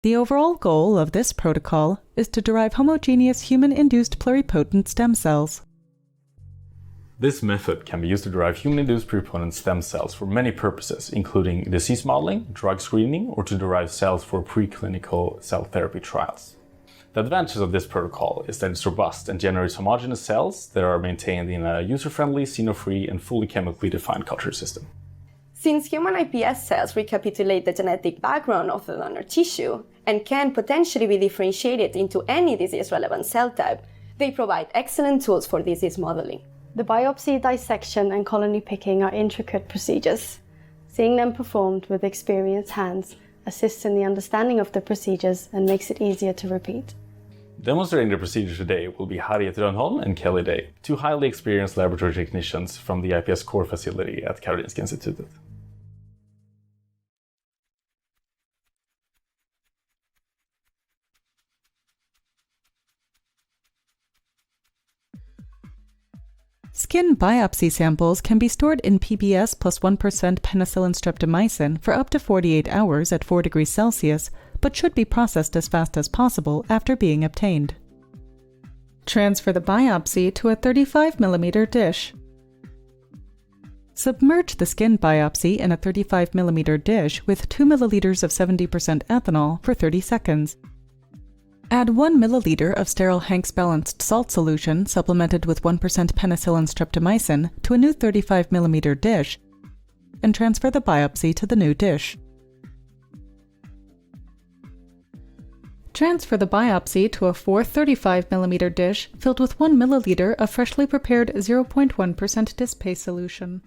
The overall goal of this protocol is to derive homogeneous human-induced pluripotent stem cells. This method can be used to derive human-induced pluripotent stem cells for many purposes, including disease modeling, drug screening, or to derive cells for preclinical cell therapy trials. The advantage of this protocol is that it's robust and generates homogeneous cells that are maintained in a user-friendly, xeno-free, and fully chemically defined culture system. Since human iPS cells recapitulate the genetic background of the donor tissue and can potentially be differentiated into any disease-relevant cell type, they provide excellent tools for disease modeling. The biopsy, dissection, and colony picking are intricate procedures. Seeing them performed with experienced hands assists in the understanding of the procedures and makes it easier to repeat. Demonstrating the procedure today will be Harriet Rönnholm and Kele, two highly experienced laboratory technicians from the iPS core facility at Karolinska Institutet. Skin biopsy samples can be stored in PBS plus 1% penicillin streptomycin for up to 48 hours at 4 degrees Celsius, but should be processed as fast as possible after being obtained. Transfer the biopsy to a 35 mm dish. Submerge the skin biopsy in a 35 mm dish with 2 ml of 70% ethanol for 30 seconds. Add 1 milliliter of sterile Hanks balanced salt solution supplemented with 1% penicillin streptomycin to a new 35 mm dish and transfer the biopsy to the new dish. Transfer the biopsy to a fourth 35 mm dish filled with 1 milliliter of freshly prepared 0.1% dispaste solution.